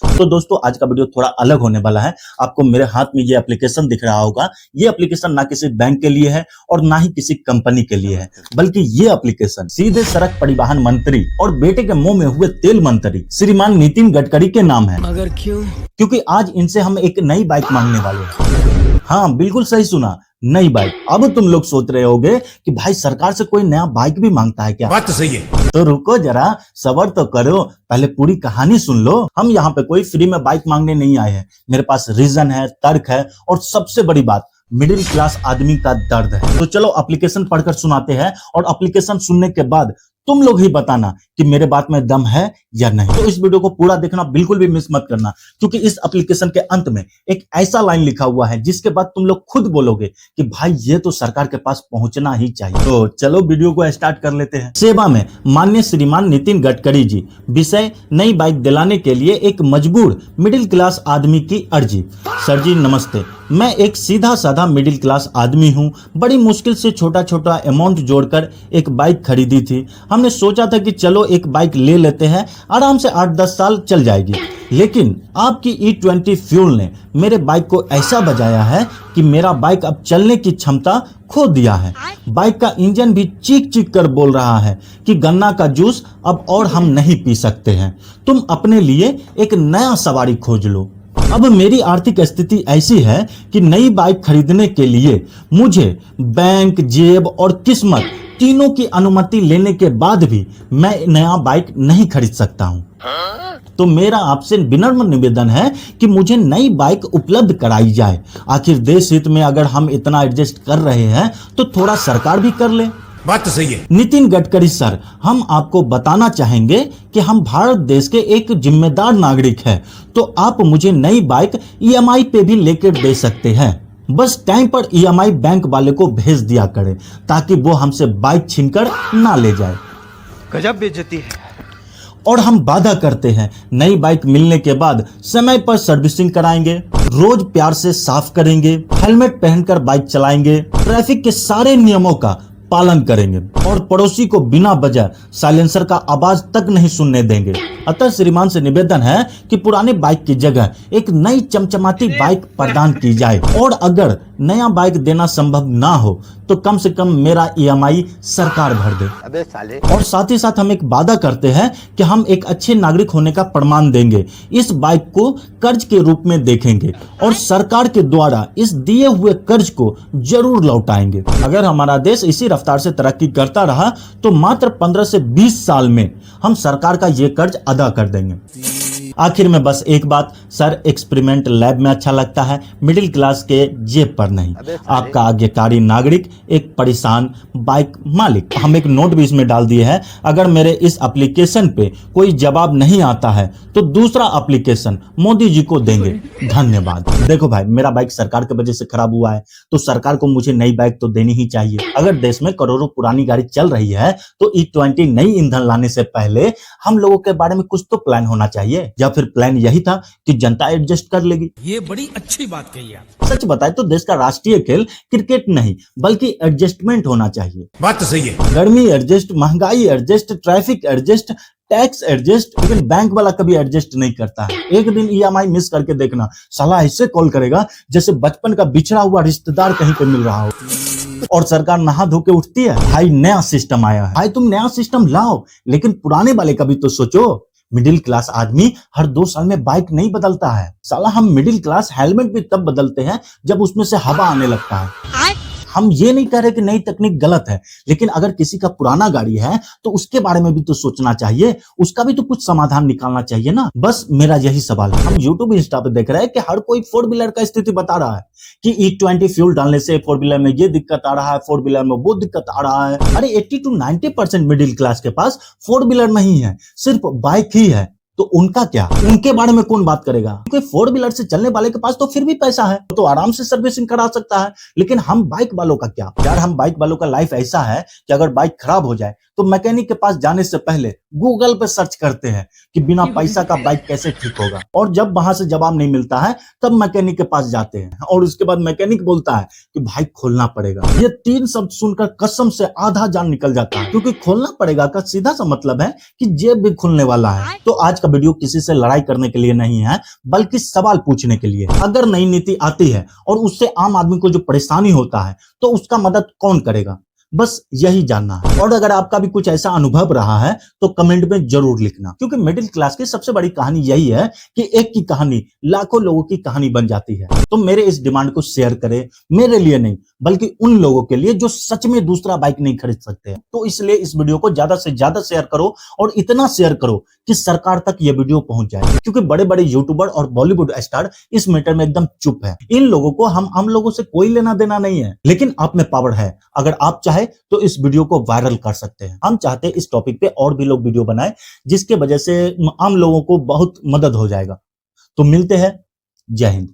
तो दोस्तों आज का वीडियो थोड़ा अलग होने वाला है। आपको मेरे हाथ में ये एप्लीकेशन दिख रहा होगा। ये एप्लीकेशन ना किसी बैंक के लिए है और ना ही किसी कंपनी के लिए है, बल्कि ये एप्लीकेशन सीधे सड़क परिवहन मंत्री और बेटे के मुंह में हुए तेल मंत्री श्रीमान नितिन गडकरी के नाम है। मगर क्यों? क्योंकि आज इनसे हम एक नई बाइक मांगने वाले हैं। हाँ, बिल्कुल सही सुना, नई बाइक। अब तुम लोग सोच रहे होगे कि भाई सरकार से कोई नया बाइक भी मांगता है क्या? बात तो सही है। तो रुको जरा, सबर तो करो, पहले पूरी कहानी सुन लो। हम यहाँ पे कोई फ्री में बाइक मांगने नहीं आए हैं। मेरे पास रीजन है, तर्क है और सबसे बड़ी बात, मिडिल क्लास आदमी का दर्द है। तो चलो एप्लीकेशन पढ़कर सुनाते हैं और एप्लीकेशन सुनने के बाद तुम लोग ही बताना कि मेरे बात में दम है या नहीं। तो इस वीडियो को पूरा देखना, बिल्कुल भी मिस मत करना, क्योंकि इस एप्लीकेशन के अंत में एक ऐसा लाइन लिखा हुआ है जिसके बाद तुम लोग खुद बोलोगे कि भाई ये तो सरकार के पास पहुंचना ही चाहिए। तो चलो वीडियो को स्टार्ट कर लेते हैं। सेवा में माननीय श्रीमान नितिन गडकरी जी, विषय नई बाइक दिलाने के लिए एक मजबूर मिडिल क्लास आदमी की अर्जी। सर जी नमस्ते, मैं एक सीधा साधा मिडिल क्लास आदमी हूँ। बड़ी मुश्किल से छोटा छोटा अमाउंट जोड़कर एक बाइक खरीदी थी। हमने सोचा था कि चलो एक बाइक ले लेते हैं, आराम से 8-10 साल चल जाएगी। लेकिन आपकी E20 फ्यूल ने मेरे बाइक को ऐसा बजाया है कि मेरा बाइक अब चलने की क्षमता खो दिया है। बाइक का इंजन भी चीख चीख कर बोल रहा है कि गन्ना का जूस अब और हम नहीं पी सकते हैं। तुम अपने लिए एक नया सवारी खोज लो। अब मेरी आर्थिक स्थिति ऐसी है कि नई बाइक खरीदने के लिए मुझे बैंक, जेब और किस्मत तीनों की अनुमति लेने के बाद भी मैं नया बाइक नहीं खरीद सकता हूं। तो मेरा आपसे विनम्र निवेदन है कि मुझे नई बाइक उपलब्ध कराई जाए। आखिर देश हित में अगर हम इतना एडजस्ट कर रहे हैं तो थोड़ा सरकार भी कर ले। बात तो सही है। नितिन गडकरी सर, हम आपको बताना चाहेंगे कि हम भारत देश के एक जिम्मेदार नागरिक हैं, तो आप मुझे नई बाइक EMI पे भी लेकर दे सकते हैं। बस टाइम पर EMI बैंक वाले को भेज दिया करें ताकि वो हमसे बाइक छीनकर ना ले जाए। गजब बेइज्जती है। और हम वादा करते हैं नई बाइक मिलने के बाद समय पर सर्विसिंग कराएंगे, रोज प्यार से साफ करेंगे, हेलमेट पहनकर बाइक चलाएंगे, ट्रैफिक के सारे नियमों का पालन करेंगे और पड़ोसी को बिना वजह साइलेंसर का आवाज तक नहीं सुनने देंगे। अतः श्रीमान से निवेदन है कि पुराने बाइक की जगह एक नई चमचमाती बाइक प्रदान की जाए, और अगर नया बाइक देना संभव ना हो तो कम से कम मेरा EMI सरकार भर दे। अबे साले। और साथ ही साथ हम एक वादा करते हैं कि हम एक अच्छे नागरिक होने का प्रमाण देंगे। इस बाइक को कर्ज के रूप में देखेंगे और सरकार के द्वारा इस दिए हुए कर्ज को जरूर लौटाएंगे। अगर हमारा देश इसी रफ्तार से तरक्की करता रहा तो मात्र 15 से 20 साल में हम सरकार का ये कर्ज अदा कर देंगे। आखिर में बस एक बात सर, एक्सपेरिमेंट लैब में अच्छा लगता है, मिडिल क्लास के जेब पर नहीं। आपका आज्ञाकारी नागरिक, एक परेशान बाइक मालिक। हम एक नोट भी इसमें डाल दिए हैं, अगर मेरे इस एप्लीकेशन पे कोई जवाब नहीं आता है तो दूसरा एप्लीकेशन मोदी जी को देंगे। धन्यवाद। देखो भाई, मेरा बाइक सरकार की वजह से खराब हुआ है तो सरकार को मुझे नई बाइक तो देनी ही चाहिए। अगर देश में करोड़ों पुरानी गाड़ी चल रही है तो E20 नई ईंधन लाने से पहले हम लोगों के बारे में कुछ तो प्लान होना चाहिए, या फिर प्लान यही था कि जनता एडजस्ट कर लेगी। ये बड़ी अच्छी बात कही आप। सच बताए तो देश का राष्ट्रीय खेल क्रिकेट नहीं बल्कि एडजस्टमेंट होना चाहिए। बात तो सही है। गर्मी एडजस्ट, महंगाई adjust, traffic adjust, tax adjust, लेकिन बैंक वाला कभी एडजस्ट नहीं करता है। एक दिन EMI मिस करके देखना, साला ऐसे कॉल करेगा जैसे बचपन का बिछड़ा हुआ रिश्तेदार कहीं पे मिल रहा हो। और सरकार नहा धो के उठती है, भाई नया सिस्टम आया है। भाई तुम नया सिस्टम लाओ, लेकिन पुराने वाले का भी तो सोचो। मिडिल क्लास आदमी हर 2 साल में बाइक नहीं बदलता है। साला हम मिडिल क्लास हेलमेट भी तब बदलते हैं जब उसमें से हवा आने लगता है। हम ये नहीं कह रहे कि नई तकनीक गलत है, लेकिन अगर किसी का पुराना गाड़ी है तो उसके बारे में भी तो सोचना चाहिए, उसका भी तो कुछ समाधान निकालना चाहिए ना। बस मेरा यही सवाल है। हम YouTube इंस्टा पे देख रहे हैं कि हर कोई 4 व्हीलर का स्थिति बता रहा है कि E20 फ्यूल डालने से 4 व्हीलर में ये दिक्कत आ रहा है, 4 व्हीलर में वो दिक्कत आ रहा है। अरे 80 to 90% मिडिल क्लास के पास 4 व्हीलर नहीं है, सिर्फ बाइक ही है। तो उनका क्या, उनके बारे में कौन बात करेगा? क्योंकि 4 व्हीलर से चलने वाले के पास तो फिर भी पैसा है, तो आराम से सर्विसिंग करा सकता है। लेकिन हम बाइक वालों का क्या यार? हम बाइक वालों का लाइफ ऐसा है कि अगर बाइक खराब हो जाए तो मैकेनिक के पास जाने से पहले गूगल पे सर्च करते हैं कि बिना पैसा का बाइक कैसे ठीक होगा, और जब वहां से जवाब नहीं मिलता है तब मैकेनिक के पास जाते हैं और उसके बाद मैकेनिक बोलता है कि भाई खोलना पड़ेगा। ये 3 शब्द सुनकर कसम से आधा जान निकल जाता है, क्योंकि खोलना पड़ेगा का सीधा सा मतलब है कि जेब भी खुलने वाला है। तो आज का वीडियो किसी से लड़ाई करने के लिए नहीं है, बल्कि सवाल पूछने के लिए। अगर नई नीति आती है और उससे आम आदमी को जो परेशानी होता है तो उसका मदद कौन करेगा, बस यही जानना है। और अगर आपका भी कुछ ऐसा अनुभव रहा है तो कमेंट में जरूर लिखना, क्योंकि मिडिल क्लास की सबसे बड़ी कहानी यही है कि एक की कहानी लाखों लोगों की कहानी बन जाती है। तो मेरे इस डिमांड को शेयर करें, मेरे लिए नहीं बल्कि उन लोगों के लिए जो सच में दूसरा बाइक नहीं खरीद सकते। तो इसलिए इस वीडियो को ज्यादा से ज्यादा शेयर करो, और इतना शेयर करो कि सरकार तक ये वीडियो पहुंच जाए, क्योंकि बड़े बड़े यूट्यूबर और बॉलीवुड स्टार इस मैटर में एकदम चुप है। इन लोगों को हम आम लोगों से कोई लेना देना नहीं है, लेकिन आप में पावर है। अगर आप चाहे तो इस वीडियो को वायरल कर सकते हैं। हम चाहते हैं इस टॉपिक पे और भी लोग वीडियो बनाएं, जिसके वजह से आम लोगों को बहुत मदद हो जाएगा। तो मिलते हैं, जय हिंद।